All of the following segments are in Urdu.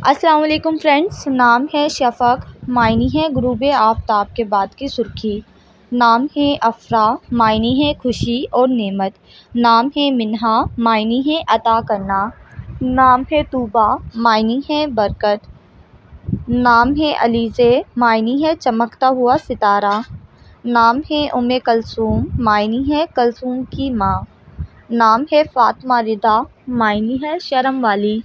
السلام علیکم فرینڈس، نام ہے شفق، معنی ہے غروب آفتاب کے بعد کی سرخی۔ نام ہے افراح، معنی ہے خوشی اور نعمت۔ نام ہے منحہ، معنی ہے عطا کرنا۔ نام ہے طوبیٰ، معنی ہے برکت۔ نام ہے علیزہ، معنی ہے چمکتا ہوا ستارہ۔ نام ہے کلثوم، معنی ہے کلثوم کی ماں۔ نام ہے فاطمہ رضا، معنی ہے شرم والی۔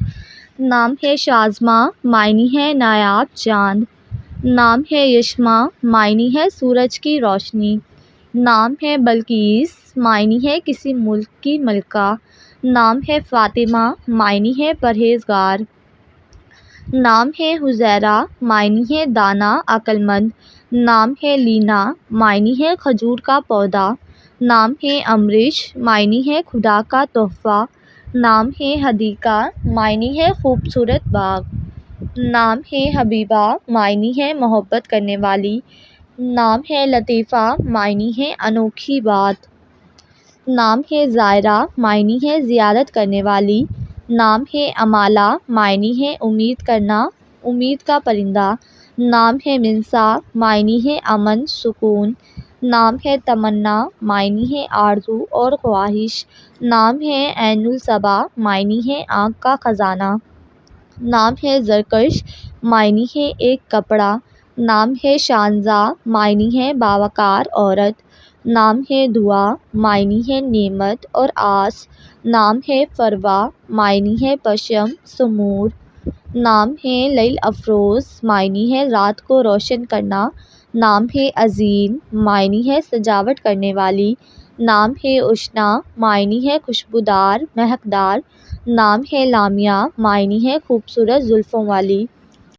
نام ہے شاذمہ، معنی ہے نایاب چاند۔ نام ہے یشمہ، معنی ہے سورج کی روشنی۔ نام ہے بلقیس، معنی ہے کسی ملک کی ملکہ۔ نام ہے فاطمہ، معنی ہے پرہیزگار۔ نام ہے حزیرہ، معنی ہے دانا عقل مند۔ نام ہے لینا، معنی ہے کھجور کا پودا۔ نام ہے امرش، معنی ہے خدا کا تحفہ۔ نام ہے حدیقہ، معنی ہے خوبصورت باغ۔ نام ہے حبیبہ، معنی ہے محبت کرنے والی۔ نام ہے لطیفہ، معنی ہے انوکھی بات۔ نام ہے زائرہ، معنی ہے زیارت کرنے والی۔ نام ہے امالہ، معنی ہے امید کرنا، امید کا پرندہ۔ نام ہے منصا، معنی ہے امن سکون۔ نام ہے تمنا، معنی ہے آرزو اور خواہش۔ نام ہے عین الصبا، معنی ہے آنکھ کا خزانہ۔ نام ہے زرکش، معنی ہے ایک کپڑا۔ نام ہے شانزہ، معنی ہے باوقار عورت۔ نام ہے دعا، معنی ہے نعمت اور آس۔ نام ہے فروا، معنی ہے پشم سمور۔ نام ہے لیل افروز، معنی ہے رات کو روشن کرنا۔ نام ہے عظیم، معنی ہے سجاوٹ کرنے والی۔ نام ہے اشنا، معنی ہے خوشبودار مہکدار۔ نام ہے لامعہ، معنی ہے خوبصورت زلفوں والی۔